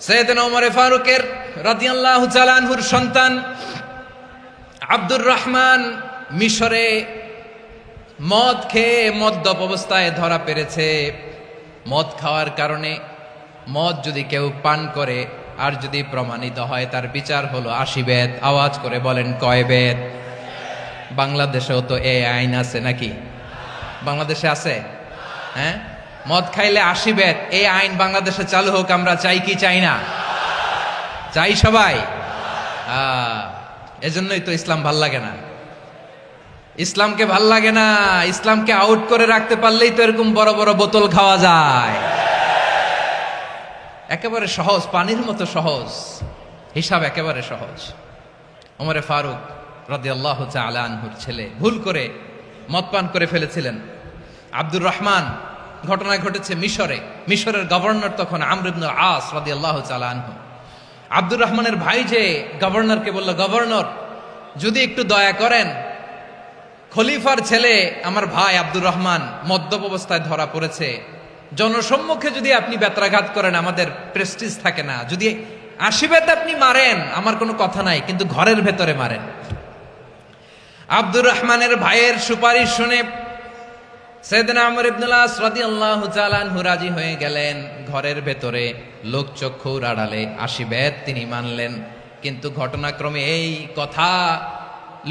সাইয়েদনা ওমর ফারুকের রাদিয়াল্লাহু তাআলা আনহুর সন্তান আব্দুর রহমান মিশরে মদ খেয়ে মদ্যপ অবস্থায় ধরা পড়েছে। মদ খাওয়ার কারণে, মদ যদি কেউ পান করে আর যদি প্রমাণিত হয়, তার বিচার হলো 80 বেত। আওয়াজ করে বলেন কয় বেত? বাংলাদেশেও তো এই আইন আছে নাকি? বাংলাদেশে আছে? হ্যাঁ, মদ খাইলে 80 বেত, এই আইন বাংলাদেশে চালু হোক। আমরা চাই কি চাই না? চাই সবাই। এজন্যই তো ইসলাম ভাল লাগে না। ইসলামকে ভাল লাগে না। ইসলামকে আউট করে রাখতে পারলেই তো এরকম বড় বড় বোতল খাওয়া যায়। একেবারে সহজ, পানির মতো সহজ হিসাব, একেবারে সহজ। ওমরে ফারুক রাদিয়াল্লাহু তাআলা আনহুর ছেলে ভুল করে মদ পান করে ফেলেছিলেন। আব্দুর রহমান, ঘটনা ঘটেছে মিশরে। মিশরের গভর্নর তখন আমর ইবনুল আস রাদিয়াল্লাহু তাআলা আনহু। আব্দুর রহমানের ভাই যে গভর্নরকে বলল, গভর্নর যদি একটু দয়া করেন, খলিফার ছেলে আমার ভাই আব্দুর রহমান মদ্যপ অবস্থায় ধরা পড়েছে, জনসম্মুখে যদি আপনি বেত্রাঘাত করেন আমাদের প্রেস্টিজ থাকে না, যদি 80 বেত আপনি মারেন আমার কোনো কথা নাই, কিন্তু ঘরের ভেতরে মারেন। আব্দুর রহমানের ভাইয়ের সুপারিশ শুনে সাইয়েদনা আমর ইবনুল আস রাদিয়াল্লাহু তাআলা আনহু রাজি হয়ে গেলেন। ঘরের ভেতরে লোকচক্ষুর আড়ালে 80 বেত তিনি মানলেন। কিন্তু ঘটনাক্রমে এই কথা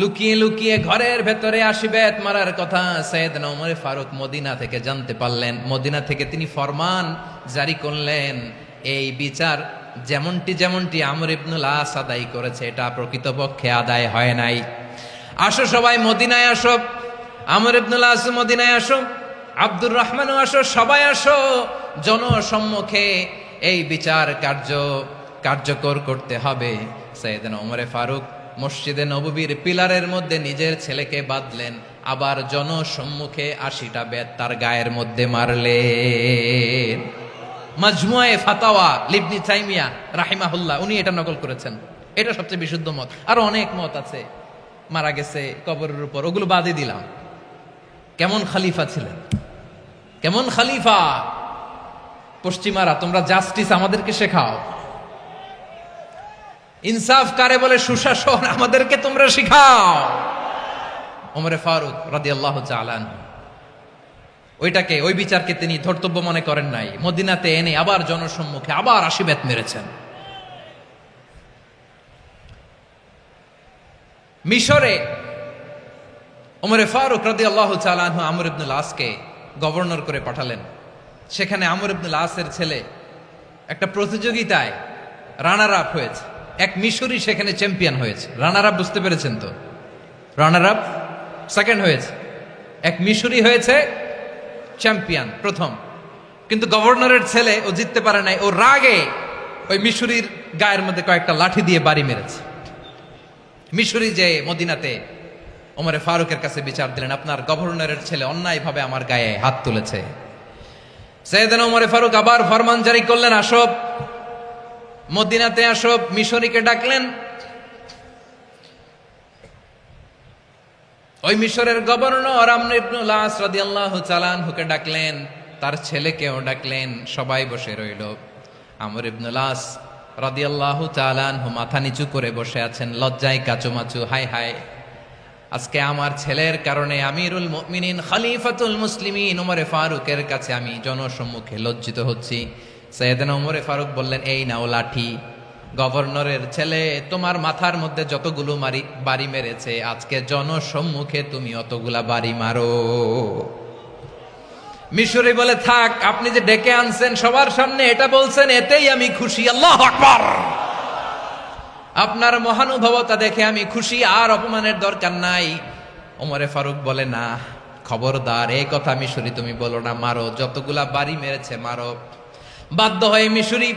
লুকিয়ে লুকিয়ে ঘরের ভেতরে 80 বেত মারার কথা সাইয়েদনা ওমর ফারুক মদিনা থেকে জানতে পারলেন। মদিনা থেকে তিনি ফরমান জারি করলেন, এই বিচার যেমনটি আমর ইবনুল আস আদায় করেছে, এটা প্রকৃতপক্ষে আদায় হয় নাই। আসো সবাই মদিনায় আসো, আমর ইবনুল আস মদিনায় আসো, আব্দুর রহমানও আসো, সবাই আসো, জনসম্মুখে এই বিচার কার্যকর করতে হবে। সাইয়েদনা ওমর ফারুক মসজিদে নববীর পিলারের মধ্যে নিজের ছেলেকে বাঁধলেন, আবার জনসম্মুখে 80টা বেত তার গায়ের মধ্যে মারলেন। মাজমুয়ে ফাতাওয়া ইবনে তাইমিয়া রাহিমাহুল্লাহ উনি এটা নকল করেছেন। এটা সবচেয়ে বিশুদ্ধ মত। আরো অনেক মত আছে, মারা গেছে কবরের উপর, ওগুলো বাদই দিলাম। কেমন খলিফা ছিলেন, কেমন খলিফা! পশ্চিমারা তোমরা জাস্টিস আমাদেরকে শেখাও, ইনসাফ কারে বলে সুশাসন আমাদেরকে তোমরা শিখাও। ওমরে ফারুক রাদিয়াল্লাহু তাআলা আনহু ওইটাকে, ওই বিচারকে তিনি ধর্তব্য মনে করেন নাই। মদিনাতে এনে আবার জনসম্মুখে আবার 80 বেত মেরেছেন। মিশরে ওমরে ফারুক রাদিয়াল্লাহু তাআলা আনহু আমর ইবনুল আসকে গভর্নর করে পাঠালেন। সেখানে আমর ইবনুল আসের ছেলে একটা প্রতিযোগিতায় রানার আপ হয়েছে। এক মিশরি সেখানে চ্যাম্পিয়ন হয়েছে। রানার আপ বুঝতে পেরেছেন তো? রানার আপ সেকেন্ড হয়েছে, এক মিশরি হয়েছে চ্যাম্পিয়ন প্রথম। কিন্তু গভর্নরের ছেলে ও জিততে পারে নাই। ও রাগে ওই মিশরির গায়ের মধ্যে কয়েকটা লাঠি দিয়ে বাড়ি মেরেছে। মিশরি যে মদিনাতে ওমরে ফারুকের কাছে বিচার দিলেন, আপনার গভর্নরের ছেলে অন্যায়ভাবে আমার গায়ে হাত তুলেছে। সাইয়েদনা ওমরে ফারুক আবার ফরমান জারি করলেন, আসো মদিনাতে আসো। মিশরীকে ডাকলেন। ওই মিশরের গভর্নর আমর ইবনুল আস রাদিয়াল্লাহু তাআলা আনহুকে ডাকলেন, তার ছেলেকেও ডাকলেন। সবাই বসে রইল। আমর ইবনুল আস রাদিয়াল্লাহু তাআলা আনহু মাথা নিচু করে বসে আছেন, লজ্জায় কাচুমাচু। হায় হায়, আজকে আমার ছেলের কারণে আমিরুল মুমিনিন খলিফাতুল মুসলিমিন ওমরে ফারুকের কাছে আমি জনসম্মুখে লজ্জিত হচ্ছি। সাইয়েদনা ওমরে ফারুক বললেন, এই নাও লাঠি, গভর্নরের ছেলে তোমার মাথার মধ্যে যতগুলো বাড়ি মেরেছে, আজকে জনসম্মুখে তুমি অতগুলা বাড়ি মারো। মিশরি বলে, থাক, আপনি যে ডেকে আনছেন সবার সামনে এটা বলছেন, এতেই আমি খুশি। আল্লাহু আকবার! আপনার মহানুভবতা দেখে আমি খুশি, আর অপমানের দরকার নাই। ওমরে ফারুক বলে, না, খবরদার, এই কথা মিশরি তুমি বলো না, মারো, যতগুলা বাড়ি মেরেছে মারো। বাধ্য হয়ে মিশরি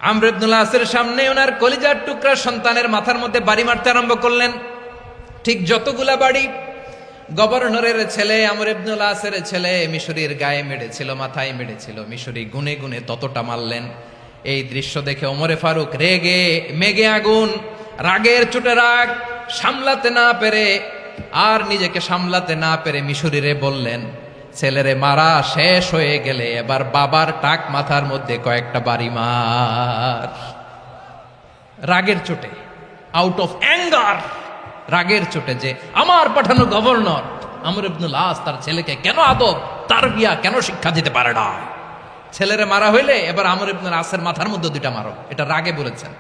আমর ইবনুল আসের সামনে ওনার কলিজার টুকরা সন্তানের মাথার মধ্যে বাড়ি মারতে আরম্ভ করলেন। ঠিক যতগুলা বাড়ি গভর্নরের ছেলে আমর ইবনুল আসের ছেলে মিশরির গায়ে মেরেছিল, মাথায় মেরেছিল, মিশরি গুনে গুনে ততটা মারলেন। এই দৃশ্য দেখে ওমরে ফারুক রেগে মেগে আগুন, রাগের চোটে রাগ সামলাতে না পেরে, আর নিজেকে সামলাতে না পেরে মিশরিরে বললেন, ছেলেরে মারা শেষ হয়ে গেলে এবার বাবার টাক মাথার মধ্যে কয়েকটা বাড়ি মার। রাগের চোটে, আউট অফ অ্যাঙ্গার, রাগের চোটে যে আমার পাঠানো গভর্নর আমর ইবনুল আস তার ছেলেকে কেন আদব তারবিয়া কেন শিক্ষা দিতে পারে না। ছেলেরে মারা হইলে এবার আমর ইবনুল আসের মাথার মধ্যে দুইটা মারো, এটা রাগে বলেছেন।